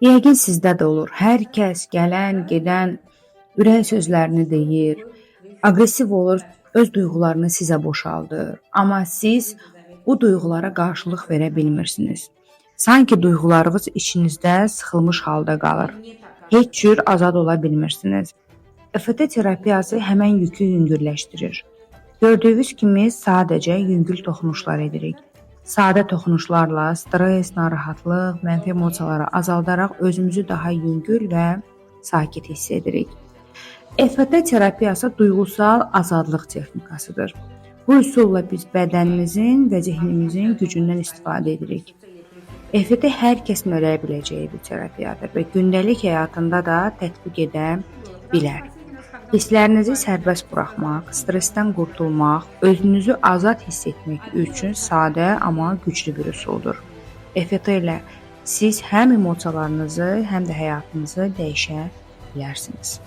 Yəqin sizdə də olur. Hər kəs gələn, gedən ürək sözlərini deyir, aqressiv olur, öz duyğularını sizə boşaldır. Amma siz bu duyğulara qarşılıq verə bilmirsiniz. Sanki duyğularınız içinizdə sıxılmış halda qalır. Heç cür azad ola bilmirsiniz. EFT terapiyası həmən yükü yüngülləşdirir. Gördüyünüz kimi sadəcə yüngül toxunuşlar edirik. Sadə toxunuşlarla stres, narahatlıq, mənfi emosiyaları azaldaraq özümüzü daha yüngül və sakit hiss edirik. EFT terapiyası duyğusal azadlıq texnikasıdır. Bu üsulla biz bədənimizin və zehnimizin gücündən istifadə edirik. EFT hər kəsin öyrənə biləcəyi bir terapiyadır və gündəlik həyatında da tətbiq edə bilər. Hisslərinizi sərbəst buraxmaq, stressdən qurtulmaq, özünüzü azad hiss etmək üçün sadə, amma güclü bir üsuldur. EFT ilə siz həm emosiyalarınızı, həm də həyatınızı dəyişə bilərsiniz.